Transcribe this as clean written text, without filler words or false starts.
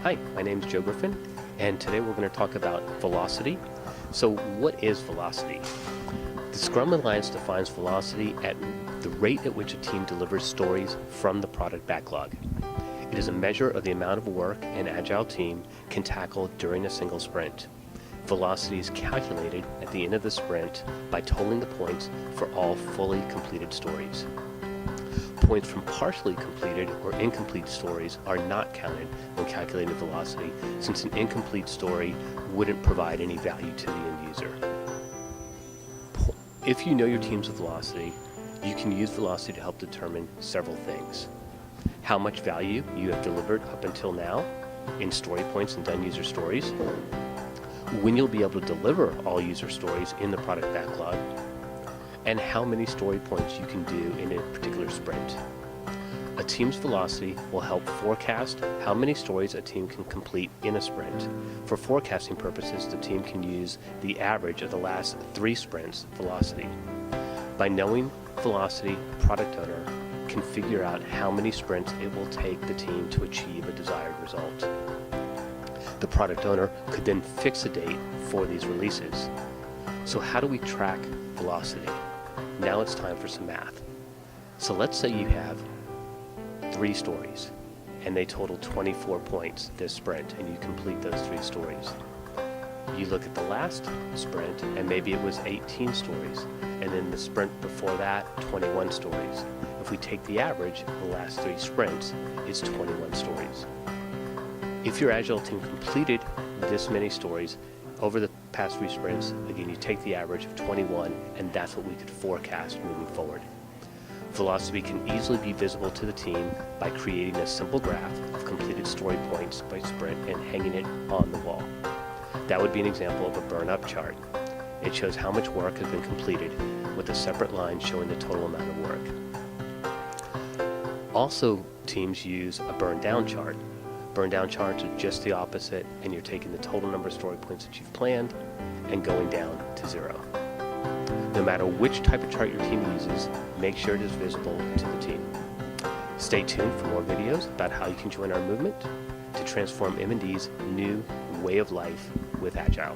Hi, my name is Joe Griffin, and today we're going to talk about velocity. So what is velocity? The Scrum Alliance defines velocity at the rate at which a team delivers stories from the product backlog. It is a measure of the amount of work an Agile team can tackle during a single sprint. Velocity is calculated at the end of the sprint by totaling the points for all fully completed stories. Points from partially completed or incomplete stories are not counted when calculating velocity, since an incomplete story wouldn't provide any value to the end user. If you know your team's velocity, you can use velocity to help determine several things. How much value you have delivered up until now in story points and done user stories, when you'll be able to deliver all user stories in the product backlog, and how many story points you can do in a particular sprint. A team's velocity will help forecast how many stories a team can complete in a sprint. For forecasting purposes, the team can use the average of the last 3 sprints velocity. By knowing velocity, the product owner can figure out how many sprints it will take the team to achieve a desired result. The product owner could then fix a date for these releases. So how do we track velocity? Now it's time for some math. So let's say you have 3 stories and they total 24 points this sprint, and you complete those 3 stories. You look at the last sprint and maybe it was 18 stories, and then the sprint before that 21 stories. If we take the average of the last 3 sprints, it's 21 stories. If your Agile team completed this many stories over the past 3 sprints, again, you take the average of 21, and that's what we could forecast moving forward. Velocity can easily be visible to the team by creating a simple graph of completed story points by sprint and hanging it on the wall. That would be an example of a burn-up chart. It shows how much work has been completed with a separate line showing the total amount of work. Also, teams use a burn-down chart. Burn-down charts are just the opposite, and you're taking the total number of story points that you've planned and going down to 0. No matter which type of chart your team uses, make sure it is visible to the team. Stay tuned for more videos about how you can join our movement to transform M&D's new way of life with Agile.